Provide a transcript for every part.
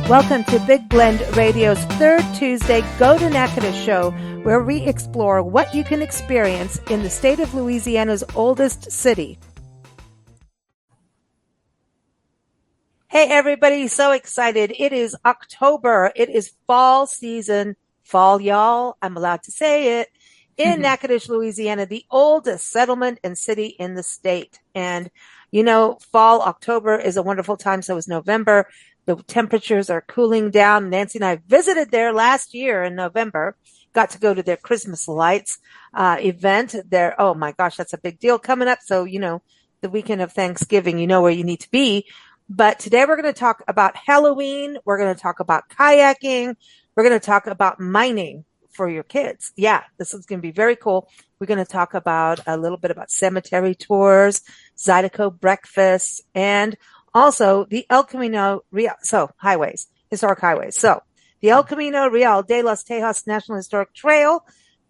Welcome to Big Blend Radio's third Tuesday Go to Natchitoches show, where we explore what you can experience in the state of Louisiana's oldest city. Hey everybody, so excited. It is October. It is fall season. Fall, y'all. I'm allowed to say it. In Natchitoches, Louisiana, the oldest settlement and city in the state. And, you know, fall, October is a wonderful time. So is November. The temperatures are cooling down. Nancy and I visited there last year in November, got to go to their Christmas lights event there. Oh my gosh, that's a big deal coming up. So, you know, the weekend of Thanksgiving, you know where you need to be. But today we're going to talk about Halloween. We're going to talk about kayaking. We're going to talk about mining for your kids. Yeah, this is going to be very cool. We're going to talk about a little bit about cemetery tours, Zydeco breakfasts, and also the El Camino Real, highways, historic highways. So the El Camino Real de los Tejas National Historic Trail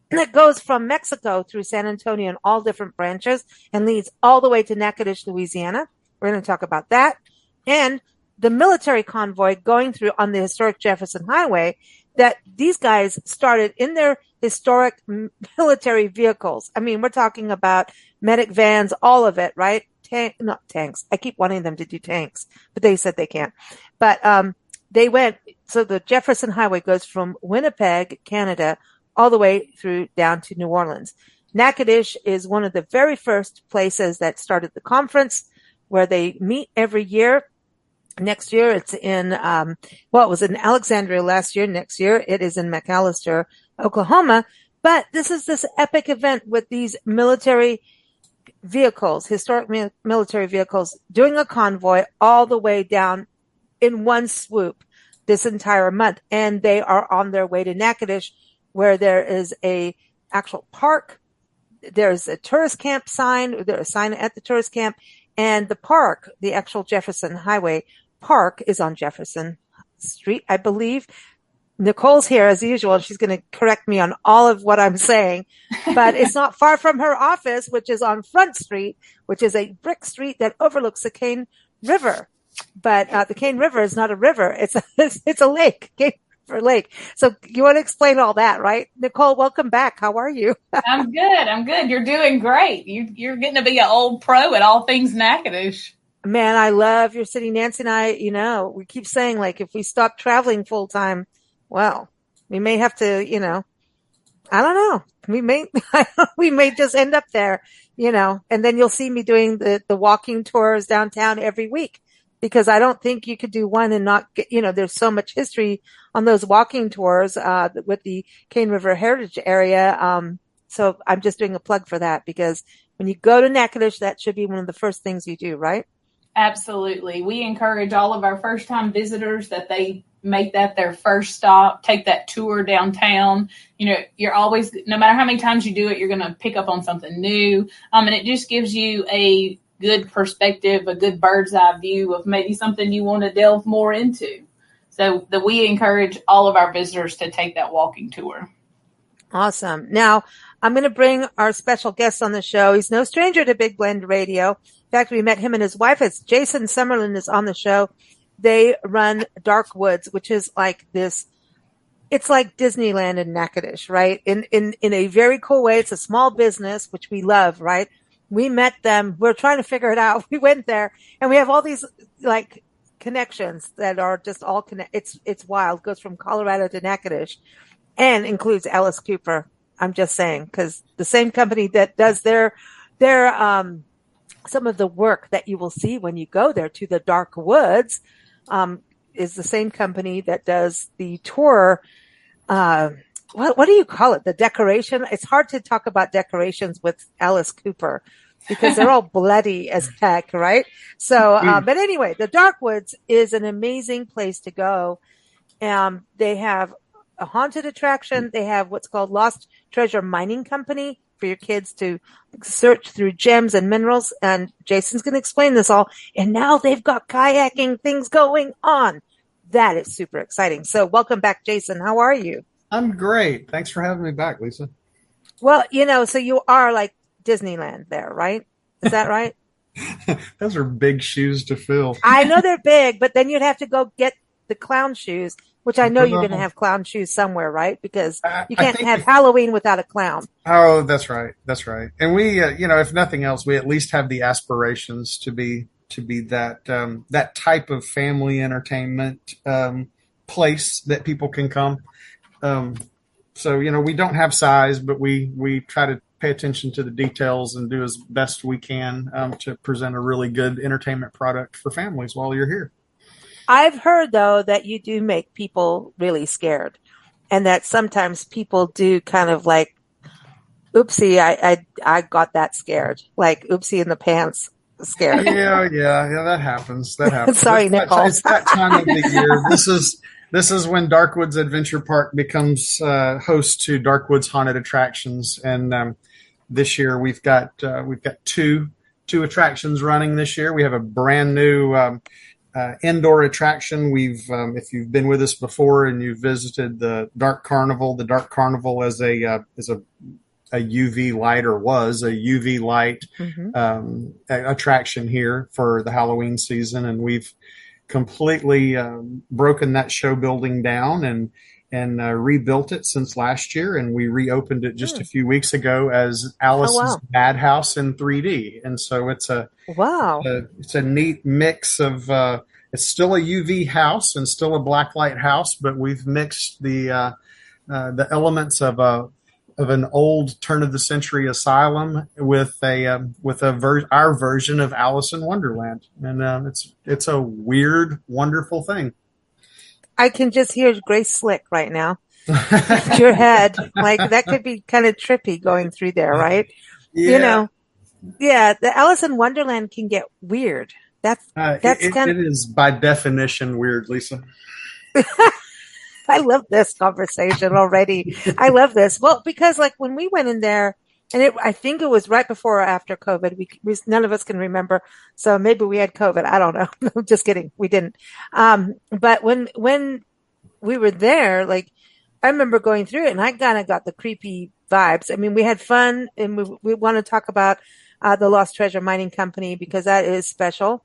that goes from Mexico through San Antonio in all different branches and leads all the way to Natchitoches, Louisiana. We're going to talk about that. And the military convoy going through on the historic Jefferson Highway that these guys started in their historic military vehicles. I mean, we're talking about medic vans, all of it, right? Not tanks. I keep wanting them to do tanks, but they said they can't. But they went, so the Jefferson Highway goes from Winnipeg, Canada, all the way through down to New Orleans. Natchitoches is one of the very first places that started the conference where they meet every year. Next year, it's in, it was in Alexandria last year. Next year, it is in McAlester, Oklahoma. But this is this epic event with these military vehicles, historic military vehicles, doing a convoy all the way down in one swoop this entire month. And they are on their way to Natchitoches, where there is a actual park. There's a tourist camp sign. There's a sign at the tourist camp. And the park, the actual Jefferson Highway Park, is on Jefferson Street, I believe. Nicole's here as usual. She's going to correct me on all of what I'm saying, but it's not far from her office, which is on Front Street, which is a brick street that overlooks the Cane River. But the Cane River is not a river. It's a lake, Cane River Lake. So you want to explain all that, right? Nicole, welcome back. How are you? I'm good. You're doing great. You're getting to be an old pro at all things Natchitoches. Man, I love your city. Nancy and I, you know, we keep saying, like, if we stop traveling full time, well, we may have to, you know, I don't know. We may just end up there, you know, and then you'll see me doing the walking tours downtown every week, because I don't think you could do one and not get, you know, there's so much history on those walking tours, with the Cane River Heritage Area. So I'm just doing a plug for that, because when you go to Natchitoches, that should be one of the first things you do, right? Absolutely. We encourage all of our first time visitors that they make that their first stop, take that tour downtown. You know, you're always, no matter how many times you do it, you're going to pick up on something new. And it just gives you a good perspective, a good bird's eye view of maybe something you want to delve more into. So that we encourage all of our visitors to take that walking tour. Awesome. Now, I'm going to bring our special guest on the show. He's no stranger to Big Blend Radio. In fact, we met him and his wife. It's Jason Summerlin is on the show. They run Dark Woods, which is like this. It's like Disneyland in Natchitoches, right? In a very cool way. It's a small business, which we love, right? We met them. We're trying to figure it out. We went there and we have all these like connections that are just all connect. It's wild. It goes from Colorado to Natchitoches and includes Alice Cooper. I'm just saying, because the same company that does their some of the work that you will see when you go there to the Dark Woods, is the same company that does the tour. What do you call it? The decoration? It's hard to talk about decorations with Alice Cooper because they're all bloody as heck, right? So, but anyway, the Dark Woods is an amazing place to go. They have a haunted attraction. They have what's called Lost Treasure Mining Company for your kids to search through gems and minerals. And Jason's going to explain this all. And now they've got kayaking things going on. That is super exciting. So welcome back, Jason. How are you? I'm great. Thanks for having me back, Lisa. Well, you know, so you are like Disneyland there, right? Is that right? Those are big shoes to fill. I know they're big, but then you'd have to go get the clown shoes, which I know you're going to have clown shoes somewhere, right? Because you can't have Halloween without a clown. Oh, that's right. That's right. And we, if nothing else, we at least have the aspirations to be that that type of family entertainment place that people can come. So we don't have size, but we try to pay attention to the details and do as best we can to present a really good entertainment product for families while you're here. I've heard though that you do make people really scared, and that sometimes people do kind of like, oopsie, I got that scared, like oopsie in the pants scared. Yeah, that happens. That happens. Sorry, Nicole. It's that time of the year. This is when Darkwoods Adventure Park becomes host to Darkwoods Haunted Attractions, and this year we've got two attractions running this year. We have a brand new indoor attraction. We've if you've been with us before and you've visited the Dark Carnival is a UV light, or was a UV light attraction here for the Halloween season, and we've completely broken that show building down and rebuilt it since last year, and we reopened it just a few weeks ago as Alice's Madhouse in 3D. And so it's a neat mix of it's still a UV house and still a blacklight house, but we've mixed the elements of an old turn of the century asylum with our version of Alice in Wonderland, and it's a weird, wonderful thing. I can just hear Grace Slick right now. Your head, like that could be kind of trippy going through there, right? Yeah. The Alice in Wonderland can get weird. It is by definition weird, Lisa. I love this conversation already. I love this. Well, because like when we went in there, and I think it was right before or after COVID. We none of us can remember, so maybe we had COVID. I don't know. I'm just kidding. We didn't. But when we were there, like I remember going through it, and I kind of got the creepy vibes. I mean, we had fun, and we want to talk about the Lost Treasure Mining Company because that is special.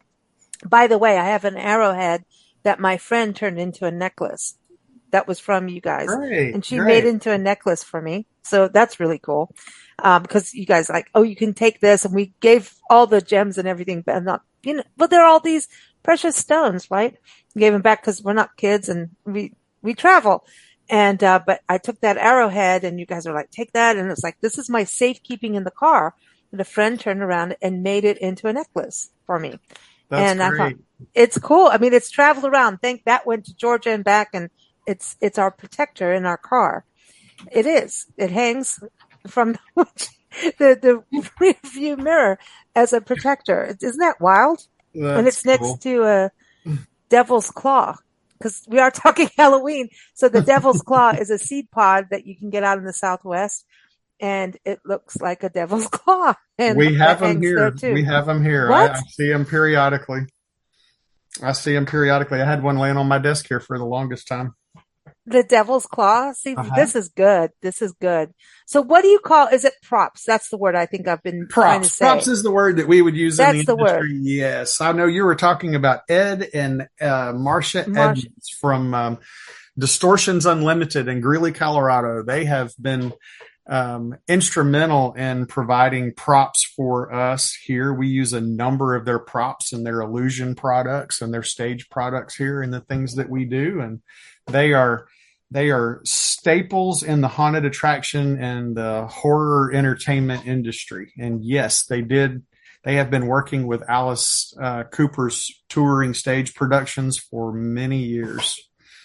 By the way, I have an arrowhead that my friend turned into a necklace. That was from you guys. Great, and she made into a necklace for me. So that's really cool. Because you guys like, you can take this, and we gave all the gems and everything, but but there are all these precious stones, right? We gave them back because we're not kids and we travel. And, but I took that arrowhead, and you guys are like, take that. And it's like, this is my safekeeping in the car. And a friend turned around and made it into a necklace for me. That's and great. I thought, it's cool. I mean, it's traveled around. That went to Georgia and back, and it's our protector in our car. It is. It hangs from the rear view mirror as a protector. Isn't that wild? And it's next to a devil's claw, because we are talking Halloween. So the devil's claw is a seed pod that you can get out in the Southwest, and it looks like a devil's claw. And we have them here. We have them here. I see them periodically. I had one laying on my desk here for the longest time. The devil's claw? See, This is good. This is good. So what do you call, is it props? That's the word I think I've been trying to say. Props is the word that we would use in the industry. Word. Yes. I know you were talking about Ed and Marcia Edmonds from Distortions Unlimited in Greeley, Colorado. They have been instrumental in providing props for us here. We use a number of their props and their illusion products and their stage products here in the things that we do. And they are staples in the haunted attraction and the horror entertainment industry. And yes, they have been working with Alice Cooper's touring stage productions for many years.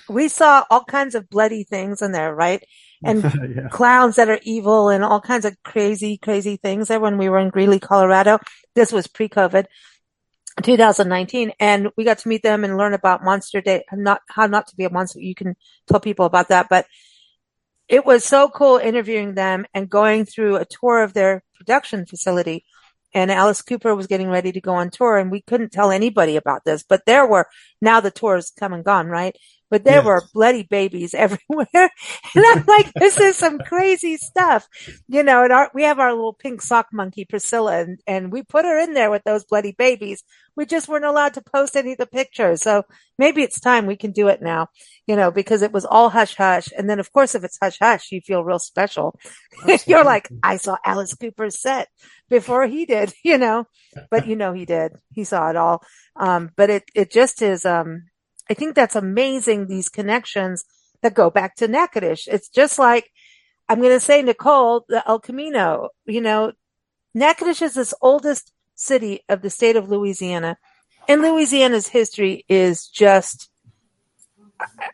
We saw all kinds of bloody things in there, right? And clowns that are evil and all kinds of crazy, crazy things there when we were in Greeley, Colorado. This was pre-COVID, 2019. And we got to meet them and learn about Monster Day, how not to be a monster. You can tell people about that. But it was so cool interviewing them and going through a tour of their production facility. And Alice Cooper was getting ready to go on tour, and we couldn't tell anybody about this, but there were now the tour's come and gone, right? But there Yes. were bloody babies everywhere. And I'm like, this is some crazy stuff, and we have our little pink sock monkey, Priscilla, and we put her in there with those bloody babies. We just weren't allowed to post any of the pictures. So maybe it's time we can do it now, because it was all hush hush. And then of course, if it's hush hush, you feel real special. You're like, I saw Alice Cooper's set before he did, but he did. He saw it all. But it just is, I think that's amazing, these connections that go back to Natchitoches. It's just like, I'm going to say, Nicole, the El Camino, Natchitoches is this oldest city of the state of Louisiana. And Louisiana's history is just,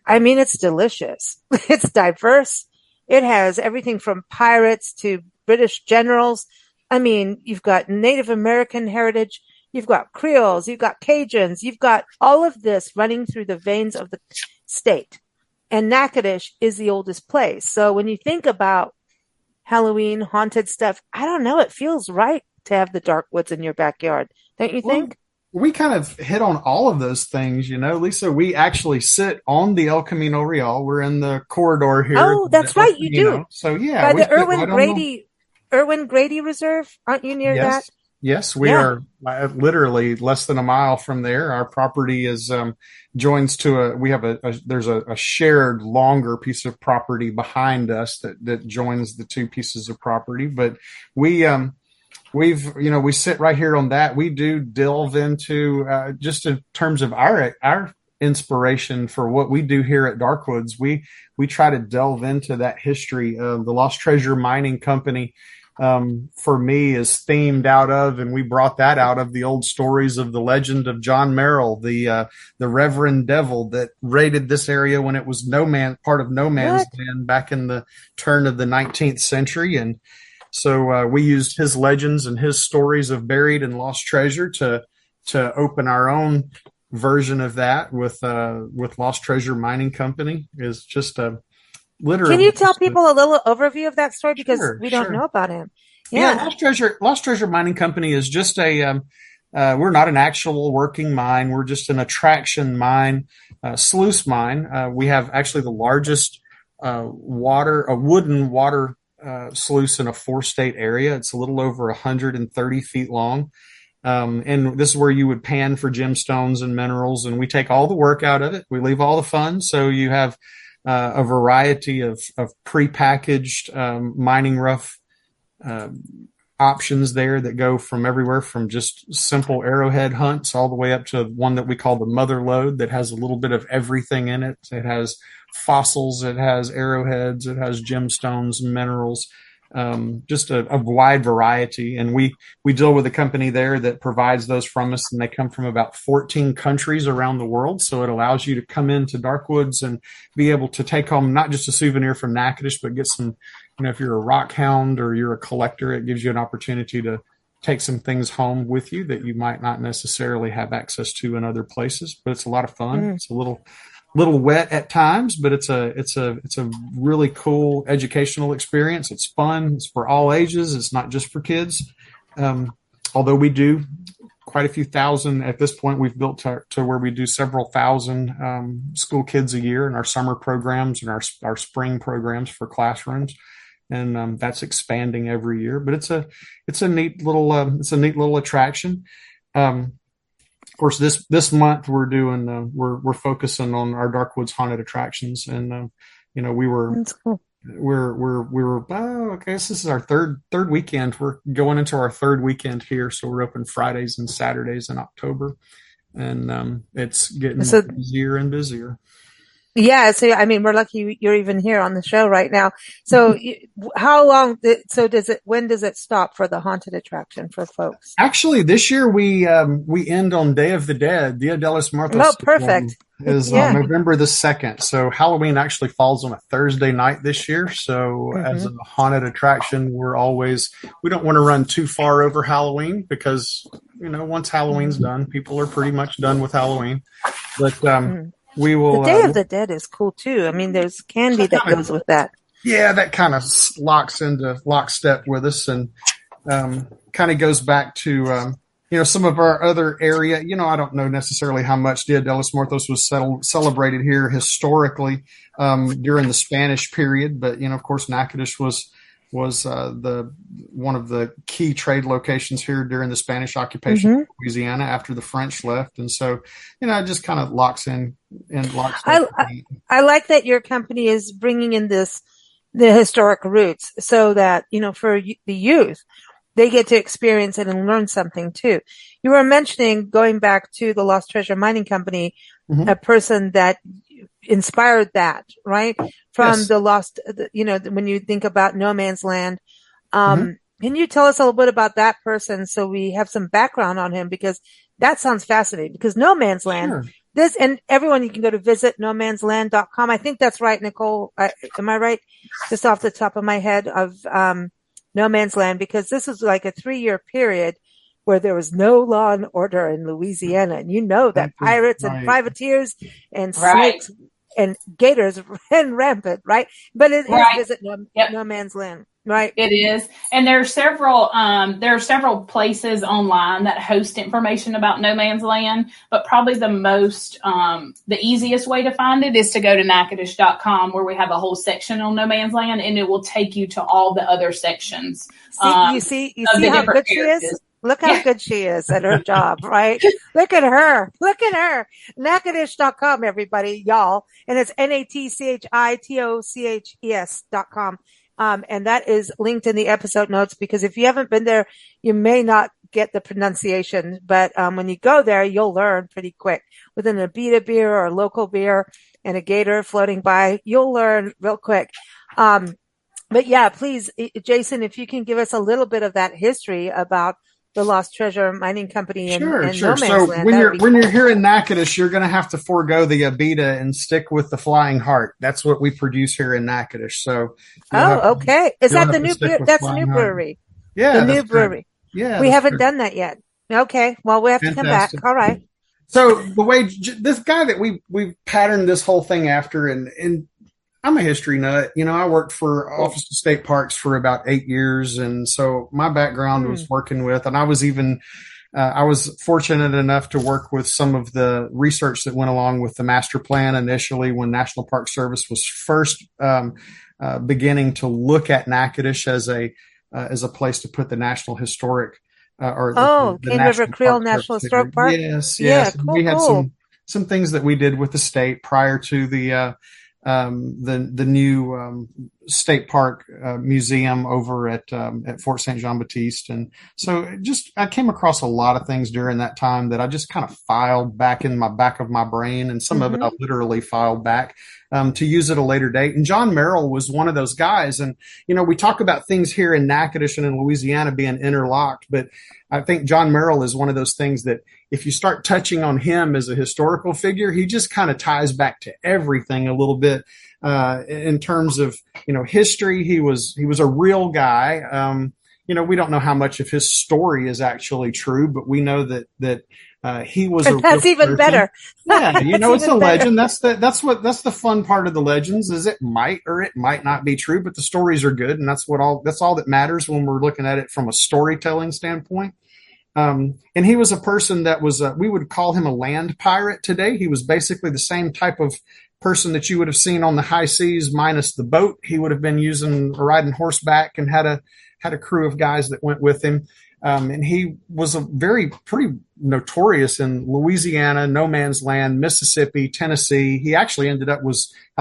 it's delicious. It's diverse. It has everything from pirates to British generals. You've got Native American heritage. You've got Creoles, you've got Cajuns, you've got all of this running through the veins of the state. And Natchitoches is the oldest place. So when you think about Halloween, haunted stuff, I don't know, it feels right to have the dark woods in your backyard. Don't you think? We kind of hit on all of those things, Lisa. We actually sit on the El Camino Real. We're in the corridor here. Oh, that's right, you do. So yeah. By the Irwin Grady Reserve, aren't you near that? Yes, we are literally less than a mile from there. Our property is joins to there's a shared longer piece of property behind us that joins the two pieces of property. But we sit right here on that. We do delve into just in terms of our inspiration for what we do here at Darkwoods. We try to delve into that history of the Lost Treasure Mining Company. For me, is themed out of, and we brought that out of the old stories of the legend of John Merrill, the Reverend Devil that raided this area when it was part of no man's land back in the turn of the 19th century. And so we used his legends and his stories of buried and lost treasure to open our own version of that with Lost Treasure Mining Company. Is just literally. Can you tell people a little overview of that story, because we don't know about him? Yeah, Lost Treasure Mining Company is just we're not an actual working mine. We're just an attraction mine, sluice mine. We have actually the largest wooden water sluice in a 4-state area. It's a little over 130 feet long. And this is where you would pan for gemstones and minerals, and we take all the work out of it. We leave all the fun. So you have a variety of prepackaged mining rough options there that go from everywhere from just simple arrowhead hunts all the way up to one that we call the mother lode that has a little bit of everything in it. It has fossils, it has arrowheads, it has gemstones, minerals, just a wide variety. And we deal with a company there that provides those from us, and they come from about 14 countries around the world. So it allows you to come into Darkwoods and be able to take home not just a souvenir from Natchitoches, but get some, if you're a rock hound or you're a collector, it gives you an opportunity to take some things home with you that you might not necessarily have access to in other places. But it's a lot of fun. It's a little wet at times, but it's a really cool educational experience. It's fun. It's for all ages. It's not just for kids. Although we do quite a few thousand at this point. We've built to where we do several thousand school kids a year in our summer programs and our spring programs for classrooms. And that's expanding every year, but it's a neat little attraction. Of course, this month we're doing we're focusing on our Darkwoods haunted attractions, and That's cool. I guess this is our third weekend. We're going into our third weekend here, so we're open Fridays and Saturdays in October, and it's getting busier and busier. Yeah, so we're lucky you're even here on the show right now. So how long, when does it stop for the haunted attraction for folks? Actually, this year we end on Day of the Dead. Dia de los Muertos. Oh, perfect. Is November the 2nd. So Halloween actually falls on a Thursday night this year. So as a haunted attraction, we don't want to run too far over Halloween because, once Halloween's done, people are pretty much done with Halloween. But, we will. The Day of the Dead is cool too. There's candy that goes with that. Yeah, that kind of locks into lockstep with us, and kind of goes back to some of our other area, I don't know necessarily how much Dia de los Muertos was celebrated here historically during the Spanish period, but of course Natchitoches was the one of the key trade locations here during the Spanish occupation of Louisiana after the French left, and so it just kind of locks in and locks. I like that your company is bringing in the historic roots, so that for the youth, they get to experience it and learn something too. You were mentioning, going back to the Lost Treasure Mining Company, a person that inspired that, right? From the lost, when you think about No Man's Land. Can you tell us a little bit about that person so we have some background on him? Because that sounds fascinating, because No Man's Land, and everyone, you can go to visit nomansland.com. I think that's right, Nicole. Am I right? Just off the top of my head of, No Man's Land, because this is like a 3-year period where there was no law and order in Louisiana. And that pirates and privateers and snakes and gators ran rampant, right? But it is Visit No Man's Land, right? It is. And there are several places online that host information about No Man's Land, but probably the easiest way to find it is to go to Natchitoches.com, where we have a whole section on No Man's Land, and it will take you to all the other sections. You see how good she is? Look how good she is at her job, right? Look at her. Natchitoches.com, everybody, y'all. And it's Natchitoches.com. And that is linked in the episode notes, because if you haven't been there, you may not get the pronunciation. But when you go there, you'll learn pretty quick. With an Abita beer or a local beer and a gator floating by, you'll learn real quick. But yeah, please, Jason, if you can give us a little bit of that history about the Lost Treasure Mining Company and No Man's Land. When you're here in Natchitoches, you're going to have to forego the Abita and stick with the Flying Heart. That's what we produce here in Natchitoches. So, okay. Is that the new? That's the new brewery. Yeah, the new brewery. Yeah, we haven't done that yet. Okay, well, we have to come back. All right. So the way this guy that we patterned this whole thing after, and I'm a history nut. I worked for Office of State Parks for about 8 years. And so my background was working with, and I was fortunate enough to work with some of the research that went along with the master plan initially, when National Park Service was first beginning to look at Natchitoches as a place to put the National Historic the Cane River Creole National Historic Park. Yes. Yeah, cool, we had some things that we did with the state prior to the new state park museum over at Fort St. Jean Baptiste. And so I came across a lot of things during that time that I just kind of filed back in my back of my brain, and some of it I literally filed back to use at a later date. And John Merrill was one of those guys. And we talk about things here in Natchitoches and in Louisiana being interlocked, but I think John Merrill is one of those things that if you start touching on him as a historical figure, he just kind of ties back to everything a little bit in terms of, history. He was a real guy. We don't know how much of his story is actually true, but we know that he was a that's real even person. Better. Yeah, it's a legend. That's the fun part of the legends, is it might or it might not be true, but the stories are good, and that's all that matters when we're looking at it from a storytelling standpoint. And he was a person that was, we would call him a land pirate today. He was basically the same type of person that you would have seen on the high seas minus the boat. He would have been riding horseback and had a crew of guys that went with him. And he was pretty notorious in Louisiana, No Man's Land, Mississippi, Tennessee. He actually I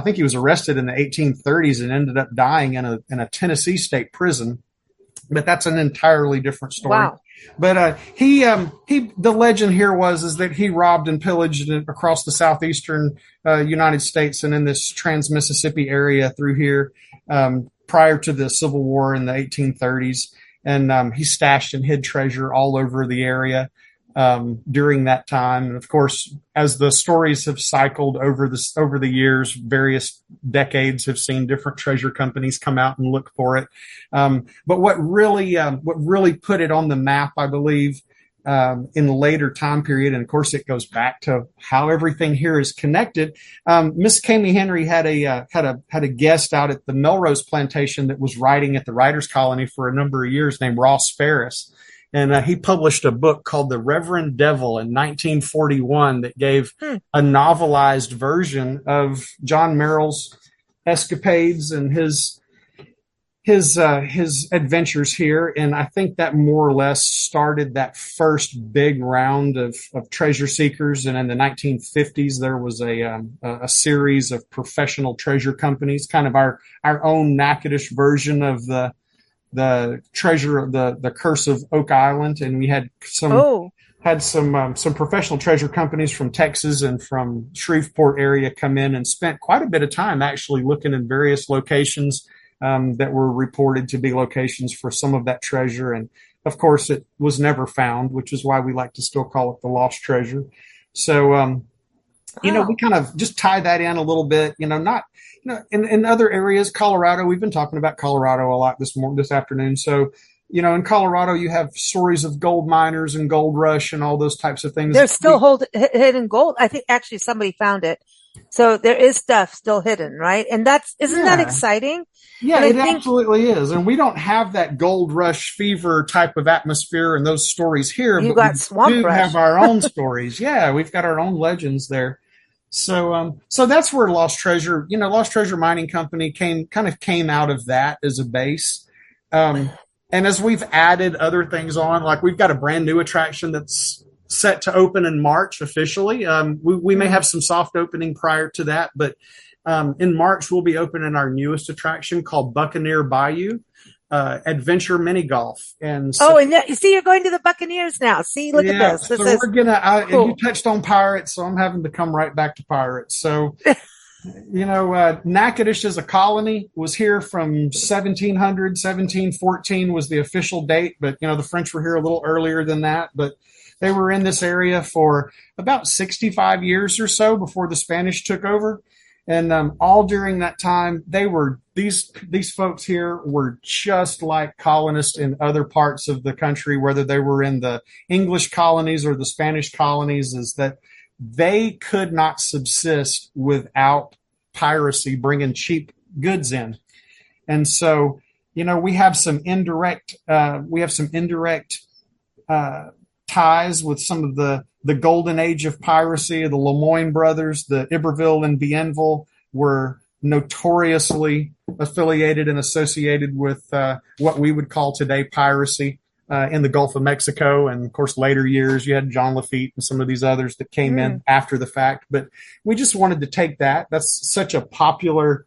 think he was arrested in the 1830s and ended up dying in a Tennessee state prison. But that's an entirely different story. Wow. But the legend here is that he robbed and pillaged across the southeastern United States and in this trans-Mississippi area through here prior to the Civil War in the 1830s. And he stashed and hid treasure all over the area during that time. And of course, as the stories have cycled over the years, various decades have seen different treasure companies come out and look for it. But what really put it on the map, I believe, in the later time period, and of course it goes back to how everything here is connected. Miss Kami Henry had a guest out at the Melrose Plantation that was writing at the Writers' Colony for a number of years named Ross Ferris. And he published a book called The Reverend Devil in 1941 that gave a novelized version of John Merrill's escapades and his adventures here. And I think that more or less started that first big round of treasure seekers. And in the 1950s, there was a series of professional treasure companies, kind of our own Natchitoches version of the treasure, the Curse of Oak Island. And we had some professional treasure companies from Texas and from Shreveport area come in and spent quite a bit of time actually looking in various locations that were reported to be locations for some of that treasure. And of course, it was never found, which is why we like to still call it the lost treasure. So, we kind of just tie that in a little bit, in other areas, Colorado, we've been talking about Colorado a lot this afternoon. So, in Colorado, you have stories of gold miners and gold rush and all those types of things. There's still hidden gold. I think actually somebody found it. So there is stuff still hidden, right? And isn't that exciting? Yeah, it absolutely is. And we don't have that gold rush fever type of atmosphere and those stories here. You got swamp rush. Have our own stories. Yeah, we've got our own legends there. So that's where Lost Treasure Mining Company came out of that as a base. And as we've added other things on, like we've got a brand new attraction that's set to open in March officially. We may have some soft opening prior to that, but in March, we'll be opening our newest attraction called Buccaneer Bayou, Adventure Mini Golf. And you see, you're going to the Buccaneers now. See, look at this. We're gonna. Cool. You touched on pirates, so I'm having to come right back to pirates. So, Natchitoches as a colony was here from 1700, 1714 was the official date, but the French were here a little earlier than that. But they were in this area for about 65 years or so before the Spanish took over. And all during that time, these folks here were just like colonists in other parts of the country, whether they were in the English colonies or the Spanish colonies, is that they could not subsist without piracy bringing cheap goods in. And so, we have some indirect ties with some of the golden age of piracy. The Lemoyne brothers, the Iberville and Bienville, were notoriously affiliated and associated with what we would call today piracy in the Gulf of Mexico. And of course, later years, you had John Lafitte and some of these others that came in after the fact. But we just wanted to take that. That's such a popular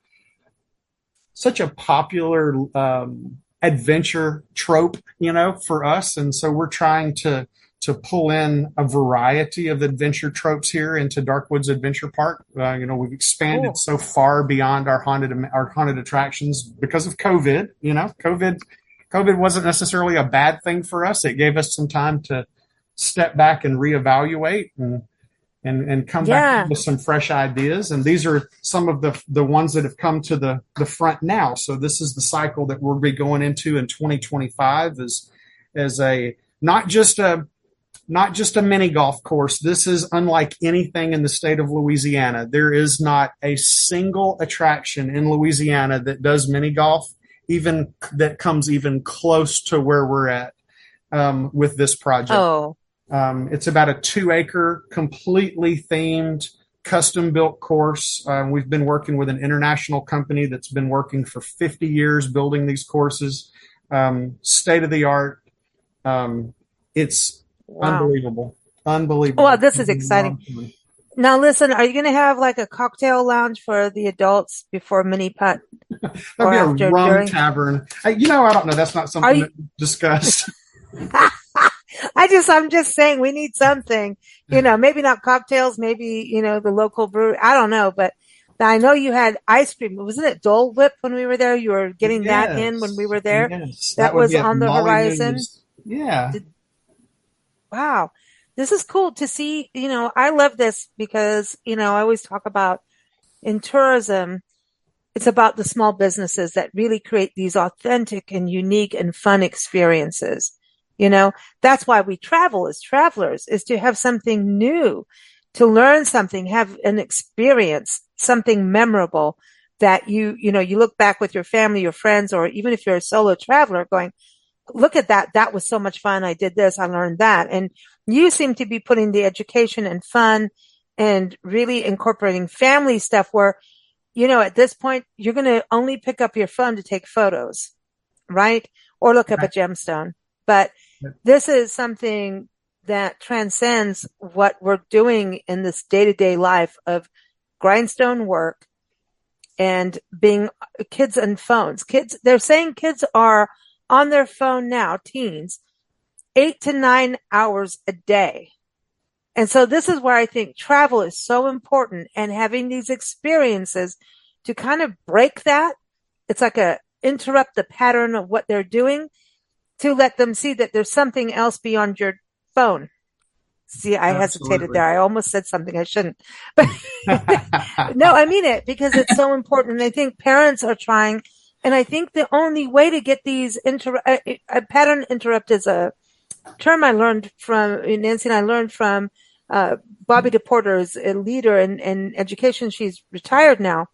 adventure trope, for us. And so we're trying to pull in a variety of adventure tropes here into Darkwoods Adventure Park. We've expanded so far beyond our haunted attractions because of COVID. COVID wasn't necessarily a bad thing for us. It gave us some time to step back and reevaluate and come back with some fresh ideas. And these are some of the ones that have come to the front now. So this is the cycle that we'll be going into in 2025 as not just a mini golf course. This is unlike anything in the state of Louisiana. There is not a single attraction in Louisiana that does mini golf, even that comes even close to where we're at with this project. It's about a 2-acre, completely themed, custom-built course. We've been working with an international company that's been working for 50 years building these courses. State-of-the-art. It's unbelievable. Well, this is exciting. Now, listen, are you going to have like a cocktail lounge for the adults before mini putt? That'd be a rum tavern. I don't know. That's not something that we discussed. I'm just saying we need something, maybe not cocktails, maybe, the local brewery. I don't know, but I know you had ice cream. Wasn't it Dole Whip when we were there? You were getting that in when we were there. Yes. That was on the horizon. Yeah. Wow. This is cool to see. I love this because, I always talk about in tourism, it's about the small businesses that really create these authentic and unique and fun experiences. That's why we travel as travelers, is to have something new, to learn something, have an experience, something memorable that you look back with your family, your friends, or even if you're a solo traveler going, look at that. That was so much fun. I did this. I learned that. And you seem to be putting the education and fun and really incorporating family stuff where, at this point, you're going to only pick up your phone to take photos, right? Or look up a gemstone. But this is something that transcends what we're doing in this day-to-day life of grindstone work and being kids and phones. They're saying kids are on their phone now, teens, 8 to 9 hours a day. And so this is where I think travel is so important, and having these experiences to kind of break that. It's like interrupt the pattern of what they're doing to let them see that there's something else beyond your phone. See, I hesitated there. I almost said something I shouldn't. But no, I mean it, because it's so important. And I think parents are trying. And I think the only way to get these a pattern interrupt is a term I learned from Nancy, and I learned from Bobby DePorter, is a leader in education. She's retired now,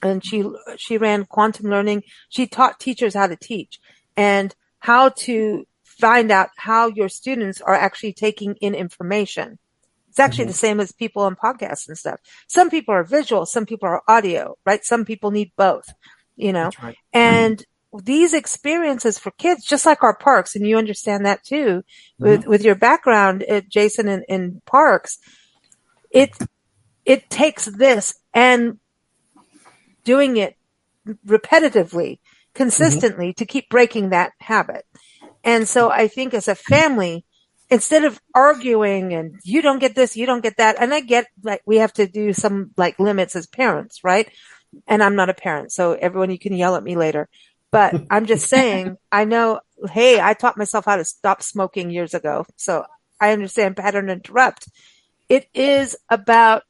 and she ran quantum learning. She taught teachers how to teach and how to find out how your students are actually taking in information. It's actually the same as people on podcasts and stuff. Some people are visual, some people are audio, right? Some people need both, That's right. And these experiences for kids, just like our parks, and you understand that too, with your background, Jason, in parks, it takes this and doing it repetitively, consistently to keep breaking that habit. And so I think as a family, instead of arguing and you don't get this, you don't get that. And I get like we have to do some like limits as parents, right? And I'm not a parent. So everyone, you can yell at me later, but I'm just saying, I know, hey, I taught myself how to stop smoking years ago. So I understand pattern interrupt. It is about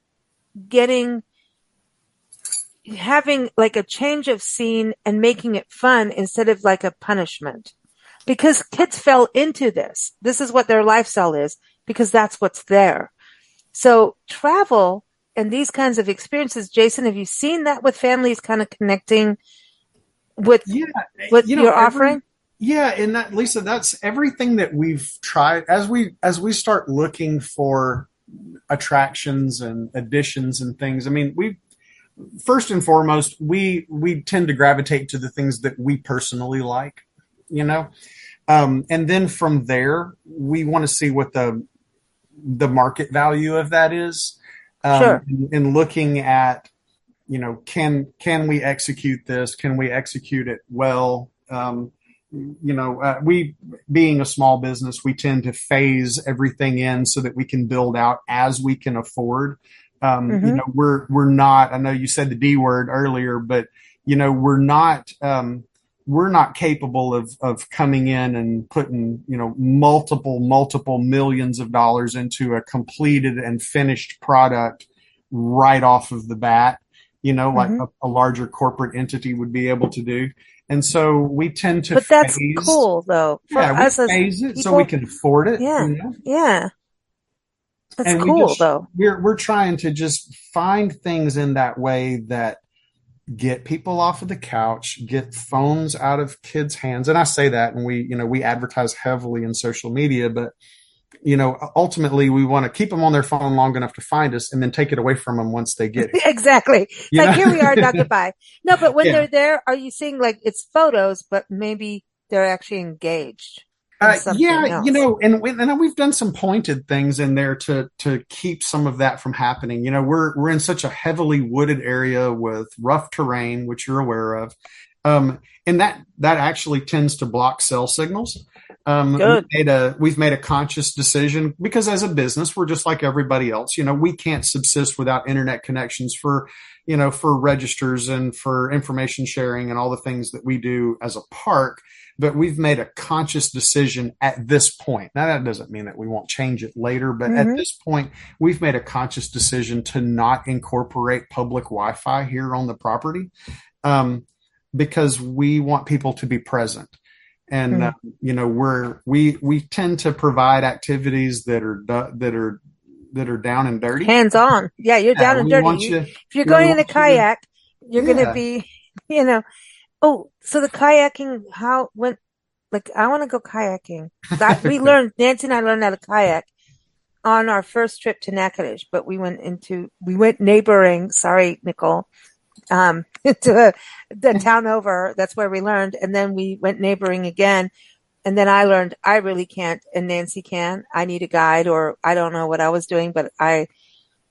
having like a change of scene and making it fun instead of like a punishment. Because kids fell into this. This is what their lifestyle is, because that's what's there. So travel and these kinds of experiences, Jason, have you seen that with families kind of connecting with your offering? Yeah, and that, Lisa, that's everything that we've tried as we start looking for attractions and additions and things. I mean, first and foremost, we tend to gravitate to the things that we personally like, and then from there, we want to see what the market value of that is. Sure. And looking at, can we execute this? Can we execute it well? We, being a small business, we tend to phase everything in so that we can build out as we can afford. We're not, I know you said the D word earlier, but, we're not capable of coming in and putting, multiple millions of dollars into a completed and finished product right off of the bat, like a larger corporate entity would be able to do. And so we tend to But that's cool, though. For us we phase it people, so we can afford it. Yeah, yeah. That's cool, though. We're trying to just find things in that way that get people off of the couch, get phones out of kids' hands. And I say that, and we advertise heavily in social media, but ultimately we want to keep them on their phone long enough to find us and then take it away from them once they get it. Exactly. Like, here we are, now goodbye. No, but when they're there, are you seeing like it's photos, but maybe they're actually engaged? And we've done some pointed things in there to keep some of that from happening. We're in such a heavily wooded area with rough terrain, which you're aware of. And that actually tends to block cell signals. We've made a conscious decision, because as a business, we're just like everybody else. We can't subsist without internet connections for registers and for information sharing and all the things that we do as a park. But we've made a conscious decision at this point. Now, that doesn't mean that we won't change it later, but at this point, we've made a conscious decision to not incorporate public Wi-Fi here on the property, because we want people to be present. And, we tend to provide activities that are down and dirty. Hands on. Yeah, you're down and dirty. If you're going in a kayak, you're going to be, Oh, so the kayaking, Like, I want to go kayaking. Nancy and I learned how to kayak on our first trip to Natchitoches, but we went neighboring, sorry, Nicole, to the town over. That's where we learned. And then we went neighboring again. And then I learned I really can't, and Nancy can. I need a guide, or I don't know what I was doing, but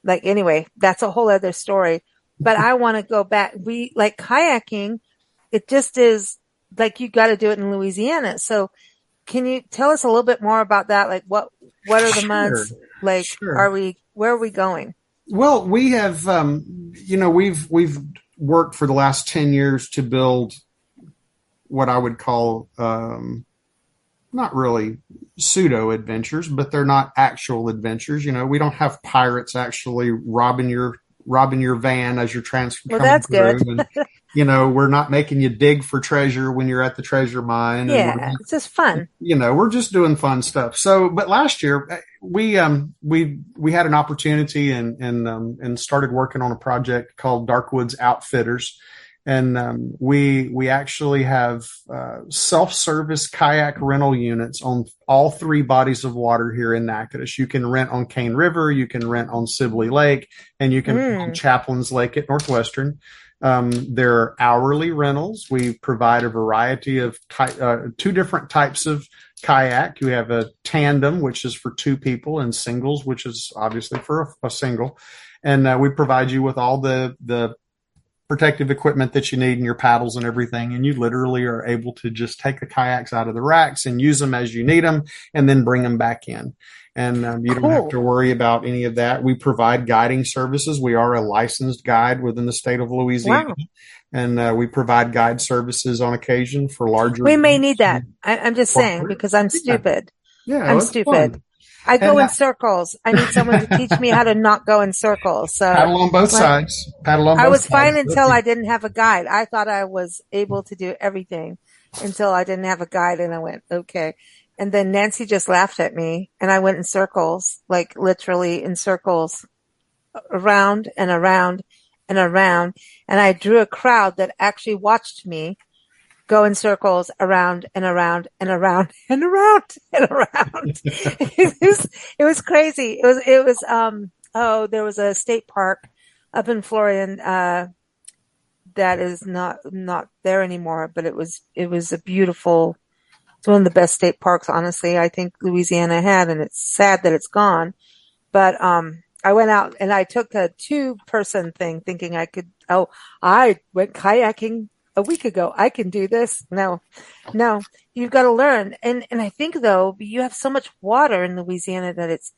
anyway, that's a whole other story. But I want to go back. We like kayaking. It just is like you got to do it in Louisiana. So can you tell us a little bit more about that? Like what are the months? Like, where are we going? Well, we have, we've worked for the last 10 years to build what I would call, not really pseudo adventures, but they're not actual adventures. We don't have pirates actually robbing your van as you're transferring. Well, that's good. And, we're not making you dig for treasure when you're at the treasure mine. Yeah, it's just fun. We're just doing fun stuff. So, but last year we had an opportunity and started working on a project called Darkwoods Outfitters. And we actually have self-service kayak rental units on all three bodies of water here in Natchitoches. You can rent on Cane River, you can rent on Sibley Lake, and you can rent on Chaplin's Lake at Northwestern. There are hourly rentals. We provide a variety of two different types of kayak. You have a tandem, which is for two people, and singles, which is obviously for a single. And we provide you with all the protective equipment that you need and your paddles and everything. And you literally are able to just take the kayaks out of the racks and use them as you need them and then bring them back in. And you don't have to worry about any of that. We provide guiding services. We are a licensed guide within the state of Louisiana. Wow. And we provide guide services on occasion for larger. We may need that. I'm just saying because I'm stupid. Yeah, I'm stupid. Fun. I go in circles. I need someone to teach me how to not go in circles. So paddle on both sides. Paddle on both sides. I was fine until I didn't have a guide. I thought I was able to do everything until I didn't have a guide, and I went, okay. And then Nancy just laughed at me, and I went in circles, like literally in circles, around and around and around. And I drew a crowd that actually watched me go in circles around and around and around and around and around. It was crazy. There was a state park up in Florida, that is not there anymore, but it was a beautiful, it's one of the best state parks, honestly, I think Louisiana had, and it's sad that it's gone. But, I went out and I took a 2-person thing thinking I went kayaking a week ago. I can do this. No, you've got to learn. And I think though, you have so much water in Louisiana that it's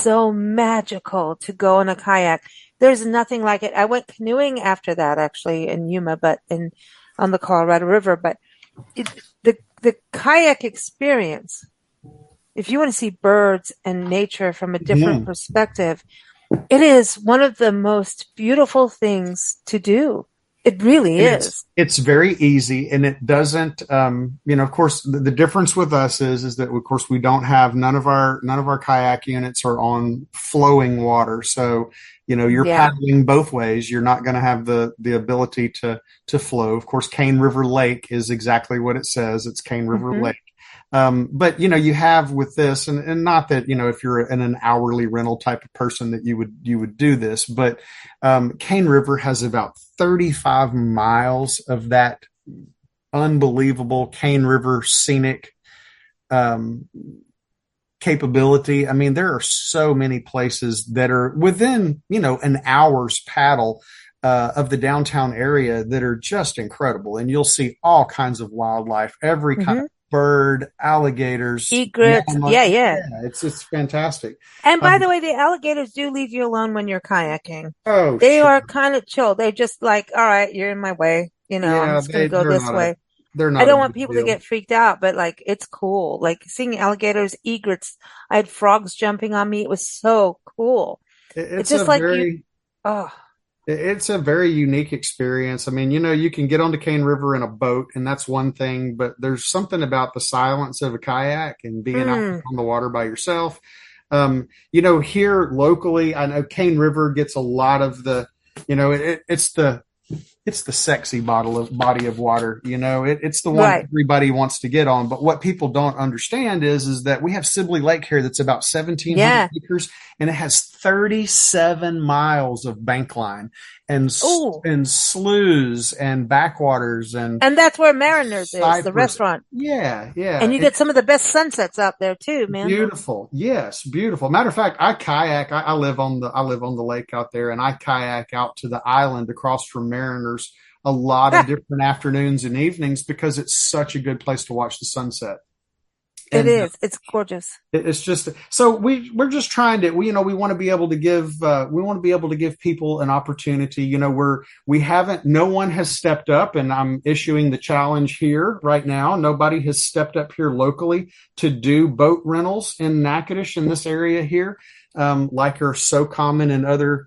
so magical to go in a kayak. There's nothing like it. I went canoeing after that actually in Yuma, on the Colorado River, but the kayak experience, if you want to see birds and nature from a different perspective, it is one of the most beautiful things to do. It really is. It's very easy, and it doesn't. Of course, the difference with us is that of course we don't have none of our kayak units are on flowing water. So you're paddling both ways. You're not going to have the ability to flow. Of course, Cane River Lake is exactly what it says. It's Cane River Lake. But you have with this, and not that, if you're in an hourly rental type of person that you would do this, but, Cane River has about 35 miles of that unbelievable Cane River scenic, capability. I mean, there are so many places that are within, an hour's paddle, of the downtown area that are just incredible. And you'll see all kinds of wildlife, every kind of bird, alligators, egrets. Yeah. It's fantastic. And by the way, the alligators do leave you alone when you're kayaking. Oh, they are kind of chill. They're just like, all right, you're in my way. I'm just going to go this way. I don't want people to get freaked out, but like, it's cool. Like seeing alligators, egrets. I had frogs jumping on me. It was so cool. It's just like It's a very unique experience. I mean, you can get onto Cane River in a boat, and that's one thing, but there's something about the silence of a kayak and being out on the water by yourself. Here locally, I know Cane River gets a lot of the, it's the it's the sexy body of water. It's the one Right. everybody wants to get on. But what people don't understand is that we have Sibley Lake here that's about 1,700 Yeah. acres, and it has 37 miles of bank line and Oh, and sloughs and backwaters and and that's where Mariners is, the cypress. restaurant. Yeah, yeah. And you get some of the best sunsets out there too, man. Beautiful. Yes, beautiful. Matter of fact, I kayak. I live on the lake out there, and I kayak out to the island across from Mariners a lot of different afternoons and evenings because it's such a good place to watch the sunset. It And is. It's gorgeous. it's just so we're just trying to we want to be able to give people an opportunity. No one has stepped up, and I'm issuing the challenge here right now. Nobody has stepped up here locally to do boat rentals in Natchitoches in this area here, like are so common in other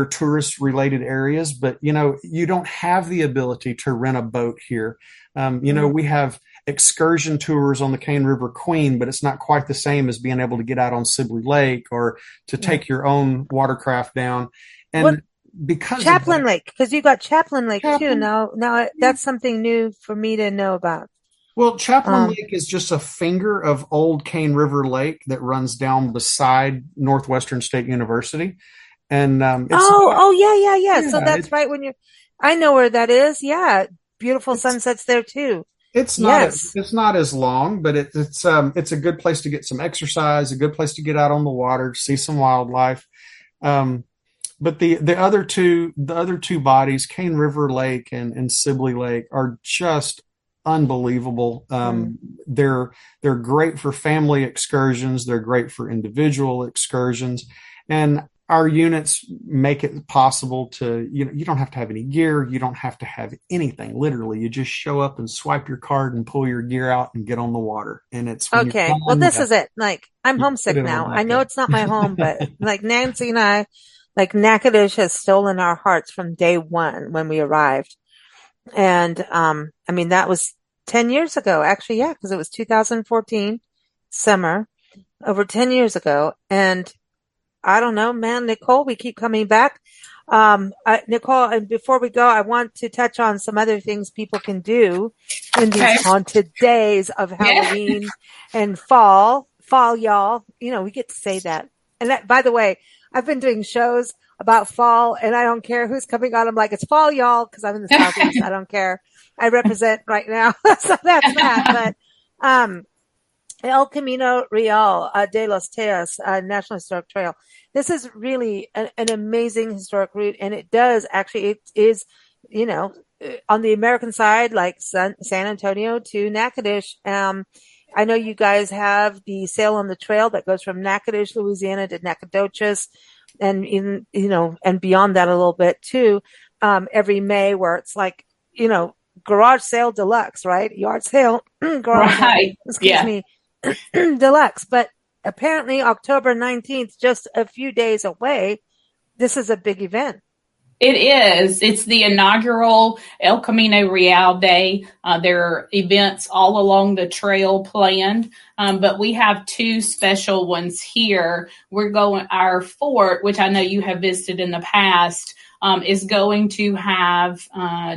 tourist related areas. But you don't have the ability to rent a boat here. We have excursion tours on the Cane River Queen, but it's not quite the same as being able to get out on Sibley Lake or to take your own watercraft down. And What because Chaplain Lake, because you got Chaplain Lake too. Chaplain- Now that's something new for me to know about. well, Chaplain Lake is just a finger of old Cane River Lake that runs down beside Northwestern State University. And yeah. So yeah, that's right I know where that is. Yeah. Beautiful sunsets there too. it's Yes. not as long, but it's a good place to get some exercise, a good place to get out on the water, see some wildlife. But the other two bodies, Cane River Lake and Sibley Lake, are just unbelievable. They're great for family excursions. They're great for individual excursions, and our units make it possible to, you don't have to have any gear. You don't have to have anything. Literally, you just show up and swipe your card and pull your gear out and get on the water. And it's when Okay. you're Well, done, this is it. Like, I'm you homesick put it on now. the I know back it's not my home, but like Nancy and I, like Natchitoches has stolen our hearts from day one when we arrived. And, that was 10 years ago, actually. Yeah. Cause it was 2014 summer, over 10 years ago. And I don't know, man, Nicole, we keep coming back. Nicole, and before we go, I want to touch on some other things people can do in these haunted days of Halloween and fall, y'all. We get to say that. And that, by the way, I've been doing shows about fall and I don't care who's coming on. I'm like, it's fall, y'all, because I'm in the Southeast. I don't care. I represent right now. So that's that. But, El Camino Real de los Tejas National Historic Trail. This is really an amazing historic route, and it is, on the American side, like San Antonio to Natchitoches. I know you guys have the Sail on the Trail that goes from Natchitoches, Louisiana to Natchitoches, and and beyond that a little bit too. Every May, where it's like, garage sale deluxe, right? Yard sale, garage sale, excuse me. Deluxe, but apparently October 19th, just a few days away. This is a big event. It is. It's the inaugural El Camino Real Day. There are events all along the trail planned, but we have two special ones here. Our fort, which I know you have visited in the past, is going to have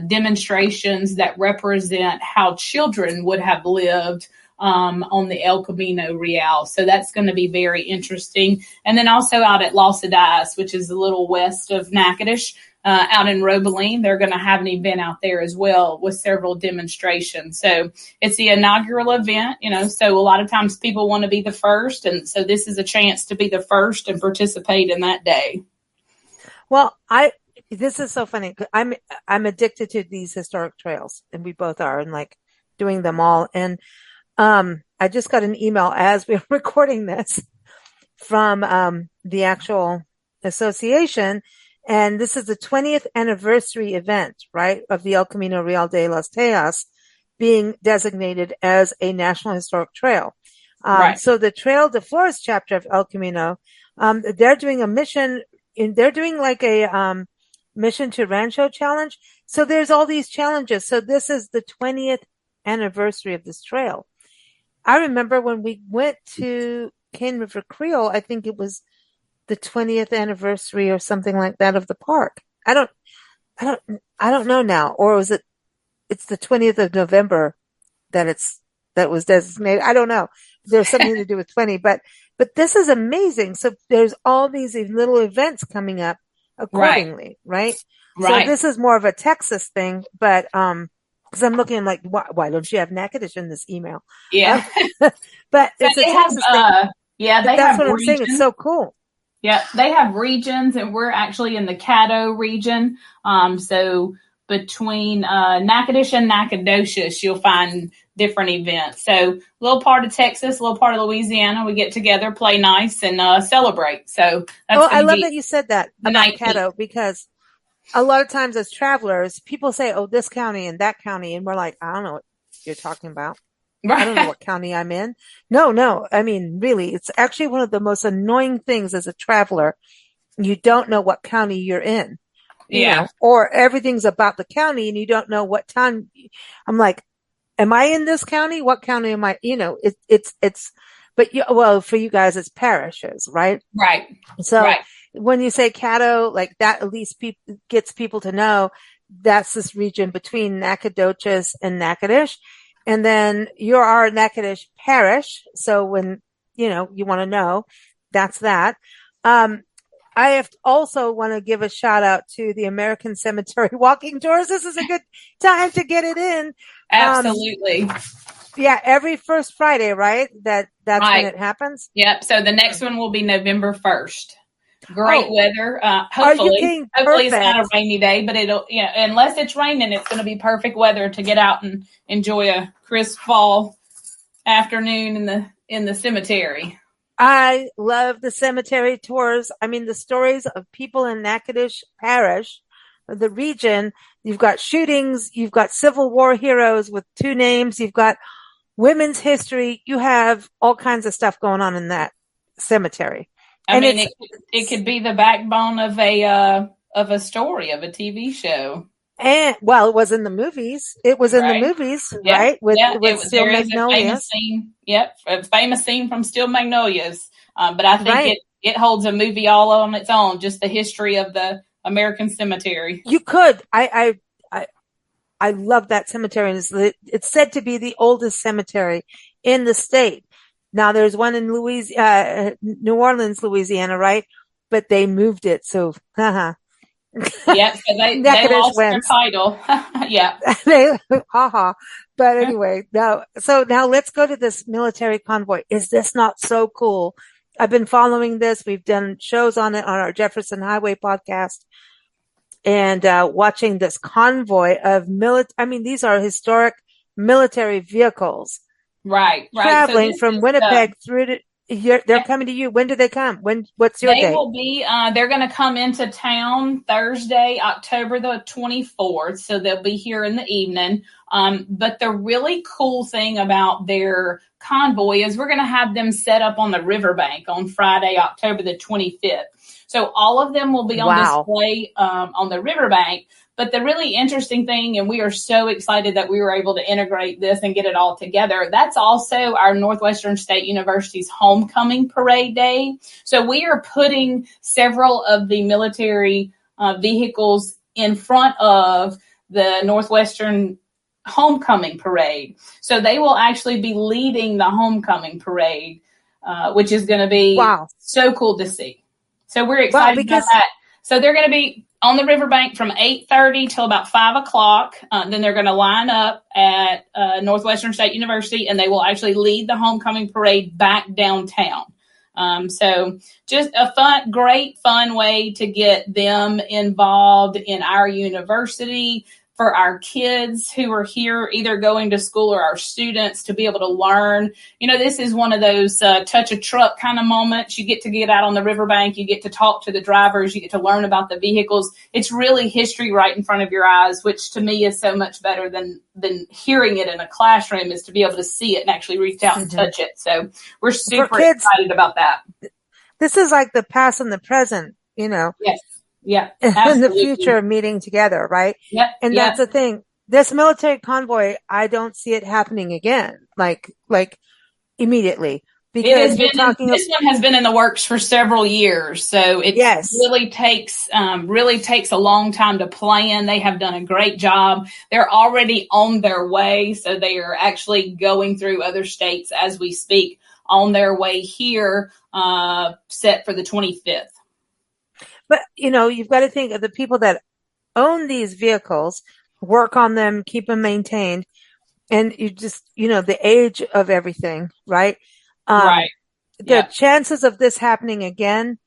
demonstrations that represent how children would have lived on the El Camino Real. So that's going to be very interesting. And then also out at Los Adias, which is a little west of Natchitoches, out in Robeline, they're going to have an event out there as well with several demonstrations. So it's the inaugural event, so a lot of times people want to be the first. And so this is a chance to be the first and participate in that day. Well, this is so funny. I'm addicted to these historic trails, and we both are, and like doing them all. And I just got an email as we're recording this from the actual association, and this is the 20th anniversary event, right, of the El Camino Real de los Tejas being designated as a National Historic Trail. Right. So the Trail de Flores chapter of El Camino, they're doing a mission, they're doing like a Mission to Rancho challenge. So there's all these challenges. So this is the 20th anniversary of this trail. I remember when we went to Cane River Creole, I think it was the 20th anniversary or something like that of the park. I don't know now. Or was it's the 20th of November that was designated. I don't know. There's something to do with 20, but this is amazing. So there's all these little events coming up accordingly, right? So Right. this is more of a Texas thing, but, because I'm looking like, why don't you have Natchitoches in this email? Yeah. But So it's a they have, Texas thing. yeah, But they that's have what I'm saying. It's regions. so cool. Yeah, they have regions, and we're actually in the Caddo region. So between Natchitoches and Nacogdoches, you'll find different events. So a little part of Texas, a little part of Louisiana, we get together, play nice, and celebrate. So that's Oh, I going to love be that you said that the about 19th. Caddo, because a lot of times as travelers, people say, oh, this county and that county. And we're like, I don't know what you're talking about. I don't know Right. what county I'm in. No. I mean, really, it's actually one of the most annoying things as a traveler. You don't know what county you're in, Yeah. or everything's about the county and you don't know what town. I'm like, am I in this county? What county am I? But well, for you guys, it's parishes, right? Right. So Right. when you say Caddo, like that, at least gets people to know that's this region between Nacogdoches and Natchitoches. And then you're our Natchitoches parish. So when, you want to know, that's that. I also want to give a shout out to the American Cemetery walking tours. This is a good time to get it in. Absolutely. Yeah, every first Friday, right? That's when it happens. Yep. So the next one will be November 1st. Great weather. Are you kidding? Hopefully it's Perfect. not a rainy day, but it'll, unless it's raining, it's going to be perfect weather to get out and enjoy a crisp fall afternoon in the cemetery. I love the cemetery tours. I mean, the stories of people in Natchitoches Parish, the region. You've got shootings. You've got Civil War heroes with 2 names. You've got women's history. You have all kinds of stuff going on in that cemetery. It could be the backbone of a story, of a TV show. And well, it was in the movies. It was in the movies, right? With Steel Magnolias. A famous scene from Steel Magnolias. But I think it holds a movie all on its own, just the history of the American cemetery. You could. I love that cemetery. It's said to be the oldest cemetery in the state. Now there's one in New Orleans, Louisiana, right? But they moved it. So, Yeah, so they lost their title. Yeah. But anyway, now let's go to this military convoy. Is this not so cool? I've been following this. We've done shows on it on our Jefferson Highway podcast, and watching this convoy of these are historic military vehicles. Right. Traveling from Winnipeg through to they're coming to you. When do they come? What's your date? They will be, they're going to come into town Thursday, October the 24th. So they'll be here in the evening. But the really cool thing about their convoy is we're going to have them set up on the riverbank on Friday, October the 25th. So all of them will be on display on the riverbank. But the really interesting thing, and we are so excited that we were able to integrate this and get it all together, that's also our Northwestern State University's homecoming parade day. So we are putting several of the military vehicles in front of the Northwestern homecoming parade. So they will actually be leading the homecoming parade, which is going to be so cool to see. So we're excited about that. So they're going to be on the riverbank from 8:30 till about 5 o'clock. Then they're going to line up at Northwestern State University, and they will actually lead the homecoming parade back downtown. So just a great fun way to get them involved in our university, for our kids who are here either going to school or our students to be able to learn. This is one of those touch a truck kind of moments. You get out on the riverbank. You get to talk to the drivers. You get to learn about the vehicles. It's really history right in front of your eyes, which to me is so much better than hearing it in a classroom, is to be able to see it and actually reach out and touch it. So we're super excited about that. This is like the past and the present, Yes. Yeah. And the future meeting together, right? Yep. And that's the thing. This military convoy, I don't see it happening again, like immediately. It has because you're been talking. This one has been in the works for several years, so it really takes a long time to plan. They have done a great job. They're already on their way, so they are actually going through other states as we speak. On their way here, set for the 25th. But you've got to think of the people that own these vehicles, work on them, keep them maintained, and you just the age of everything, right? Right. The chances of this happening again,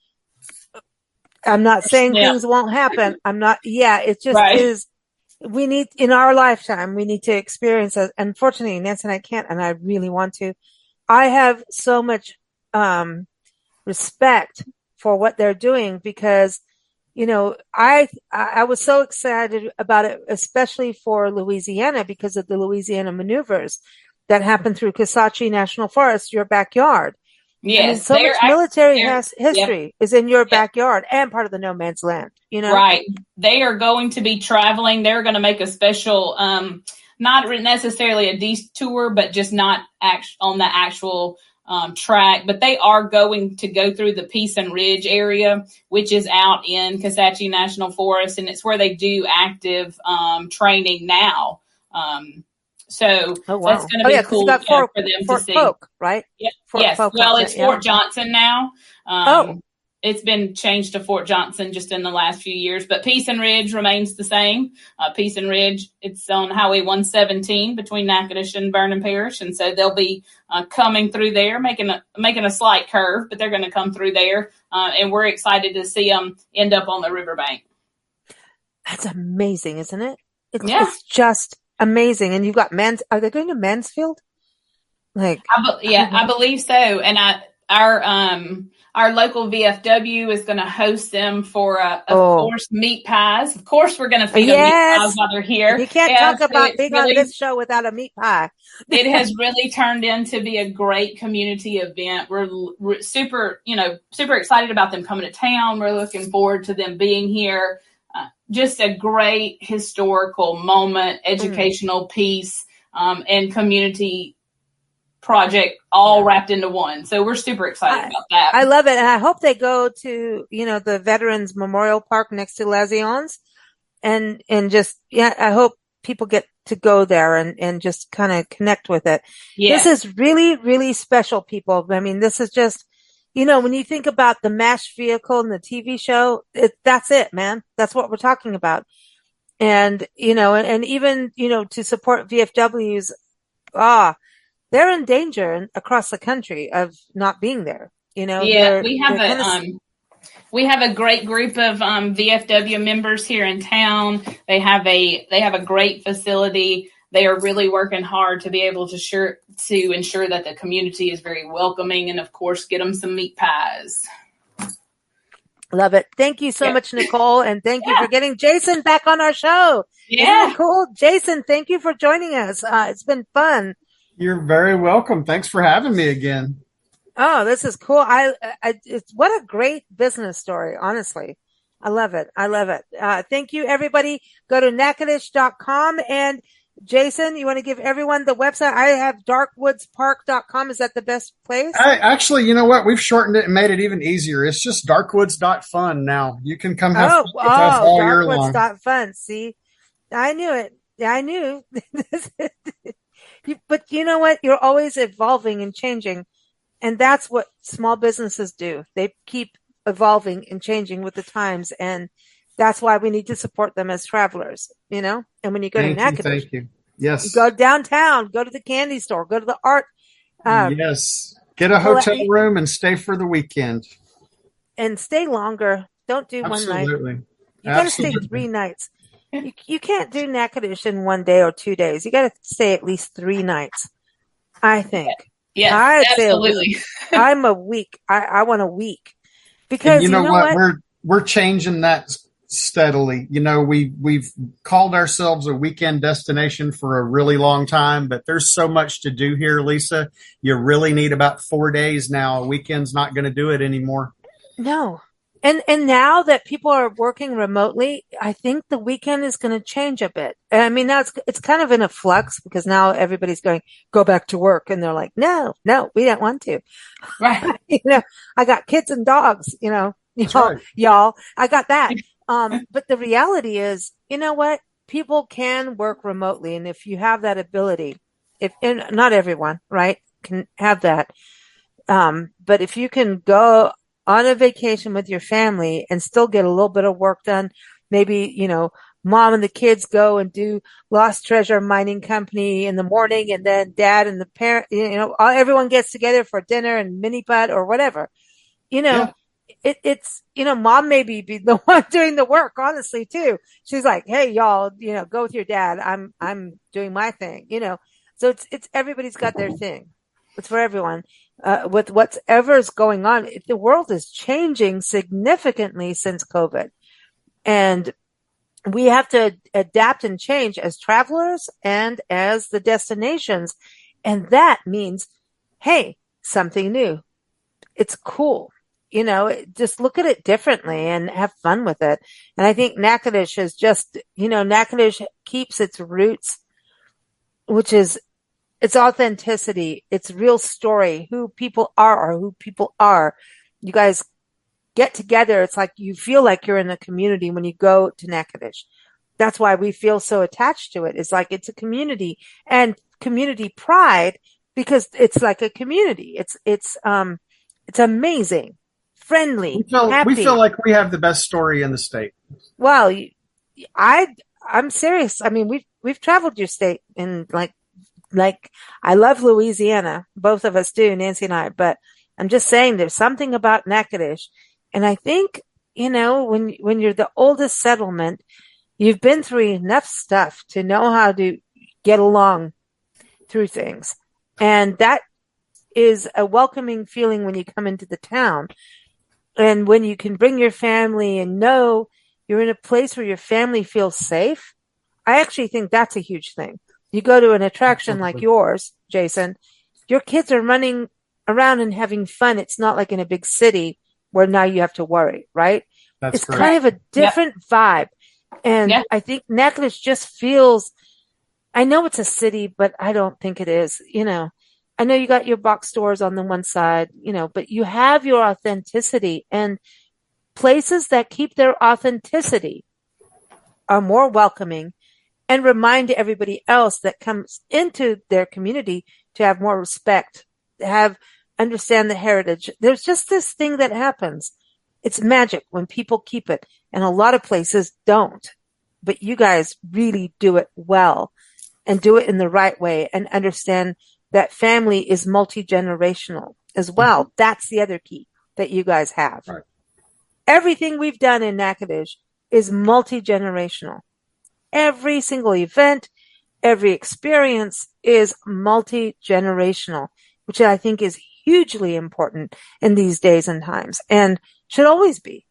I'm not saying things won't happen. I'm not, it just is. We need, in our lifetime, we need to experience it. Unfortunately, Nancy and I can't, and I really want to. I have so much, respect for what they're doing because, I was so excited about it, especially for Louisiana because of the Louisiana maneuvers that happened through Kisatchie National Forest, your backyard. Yes. I mean, so much military history is in your backyard and part of the no man's land, Right. They are going to be traveling. They're going to make a special, not necessarily a detour, but just not on the actual track. But they are going to go through the Peace and Ridge area, which is out in Kisatchie National Forest, and it's where they do active training now. So that's going to be cool for them to see. Polk, right? Yep. Yes. Well, it's Fort Johnson now. It's been changed to Fort Johnson just in the last few years, but Peace and Ridge remains the same. Peace and Ridge, it's on Highway 117 between Natchitoches and Vernon Parish, and so they'll be coming through there, making a slight curve, but they're going to come through there, and we're excited to see them end up on the riverbank. That's amazing, isn't it? It's just amazing. And you've got are they going to Mansfield? I believe so. And our local VFW is going to host them for, of course, meat pies. Of course, we're going to feed them meat pies while they're here. You can't talk about being on this show without a meat pie. It has really turned into be a great community event. We're super excited about them coming to town. We're looking forward to them being here. Just a great historical moment, educational piece, and community project all wrapped into one. So we're super excited about that. I love it. And I hope they go to, the Veterans Memorial Park next to Lazion's and just, I hope people get to go there and just kind of connect with it. Yes. This is really, really special, people. I mean, this is just, when you think about the MASH vehicle and the TV show, that's it, man. That's what we're talking about. And, and even, to support VFWs, they're in danger across the country of not being there. We have a great group of VFW members here in town. They have a great facility. They are really working hard to be able to ensure that the community is very welcoming, and of course, get them some meat pies. Love it. Thank you so much, Nicole, and thank you for getting Jason back on our show. Yeah, isn't it cool, Jason? Thank you for joining us. It's been fun. You're very welcome. Thanks for having me again. Oh, this is cool. What a great business story. Honestly, I love it. Thank you, everybody. Go to Natchitoches.com. And Jason, you want to give everyone the website? I have darkwoodspark.com. Is that the best place? Actually, you know what? We've shortened it and made it even easier. It's just darkwoods.fun now. You can come have fun with us all year long. Darkwoods.fun. See, I knew it. I knew. But you know what? You're always evolving and changing. And that's what small businesses do. They keep evolving and changing with the times. And that's why we need to support them as travelers, And when you go to Natchitoches, thank you. Yes. You go downtown, go to the candy store, go to the art. Yes. Get a hotel room and stay for the weekend. And stay longer. Don't do one night. Absolutely. You got to stay 3 nights. You can't do Natchitoches in 1 day or 2 days. You got to stay at least 3 nights, I think. Yeah, absolutely. I'm a week. I want a week because and you know what? We're changing that steadily. We've called ourselves a weekend destination for a really long time, but there's so much to do here, Lisa. You really need about 4 days now. A weekend's not going to do it anymore. No. And now that people are working remotely, I think the weekend is going to change a bit. I mean, now it's kind of in a flux because now everybody's going, go back to work. And they're like, no, we don't want to. Right. I got kids and dogs, y'all, I got that. But the reality is, you know what? People can work remotely. And if you have that ability, and not everyone, right, can have that. But if you can go on a vacation with your family and still get a little bit of work done, maybe, mom and the kids go and do Lost Treasure Mining Company in the morning, and then dad and the parent, everyone gets together for dinner and mini putt or whatever. Yeah. It's mom maybe be the one doing the work, honestly, too. She's like, hey, y'all, go with your dad. I'm doing my thing, So it's everybody's got their thing. It's for everyone. With whatever's going on, the world is changing significantly since COVID. And we have to adapt and change as travelers and as the destinations. And that means, hey, something new. It's cool. Just look at it differently and have fun with it. And I think Natchitoches is just, Natchitoches keeps its roots, which is its authenticity, its real story, who people are. You guys get together. It's like you feel like you're in a community when you go to Natchitoches. That's why we feel so attached to it. It's like it's a community and community pride because it's like a community. It's amazing, friendly, happy. We feel like we have the best story in the state. Well, I'm serious. I mean, we've traveled your state and like I love Louisiana. Both of us do, Nancy and I, but I'm just saying there's something about Natchitoches. And I think, when you're the oldest settlement, you've been through enough stuff to know how to get along through things. And that is a welcoming feeling when you come into the town. And when you can bring your family and know you're in a place where your family feels safe, I actually think that's a huge thing. You go to an attraction like yours, Jason, your kids are running around and having fun. It's not like in a big city where now you have to worry, right? It's correct. Kind of a different vibe. And I think Natchitoches just feels, I know it's a city, but I don't think it is, I know you got your box stores on the one side, but you have your authenticity, and places that keep their authenticity are more welcoming and remind everybody else that comes into their community to have more respect, understand the heritage. There's just this thing that happens. It's magic when people keep it, and a lot of places don't. But you guys really do it well and do it in the right way and understand that family is multi-generational as well. Mm-hmm. That's the other key that you guys have. Right. Everything we've done in Natchitoches is multi-generational. Every single event, every experience is multi-generational, which I think is hugely important in these days and times and should always be.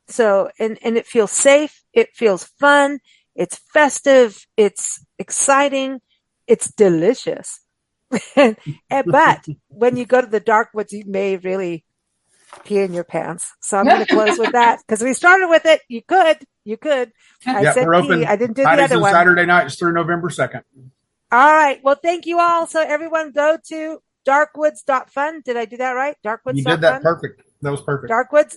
So, and it feels safe. It feels fun. It's festive. It's exciting. It's delicious. But when you go to the dark woods, you may really pee in your pants. So I'm going to close with that because we started with it. You could. I said we're open. I didn't do the other one. Saturday nights through November 2nd. All right. Well, thank you all. So everyone go to darkwoods.fun. Did I do that right? Darkwoods.fun. You did that perfect. That was perfect. Darkwoods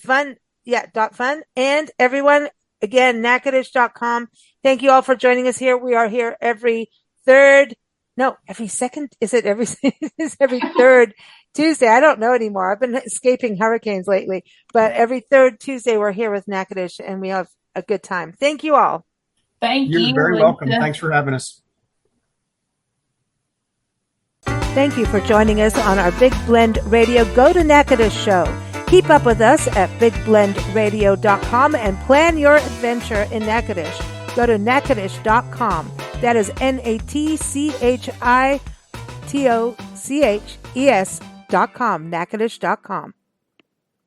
fun. Yeah. .fun. And everyone, again, Natchitoches.com. Thank you all for joining us here. We are here every second. Is it every third Tuesday? I don't know anymore. I've been escaping hurricanes lately, but every third Tuesday we're here with Natchitoches and we have a good time. Thank you all. Thank you. You're very welcome. Thanks for having us. Thank you for joining us on our Big Blend Radio Go to Natchitoches show. Keep up with us at bigblendradio.com and plan your adventure in Natchitoches. Go to Natchitoches.com. That is Natchitoches.com. Natchitoches.com.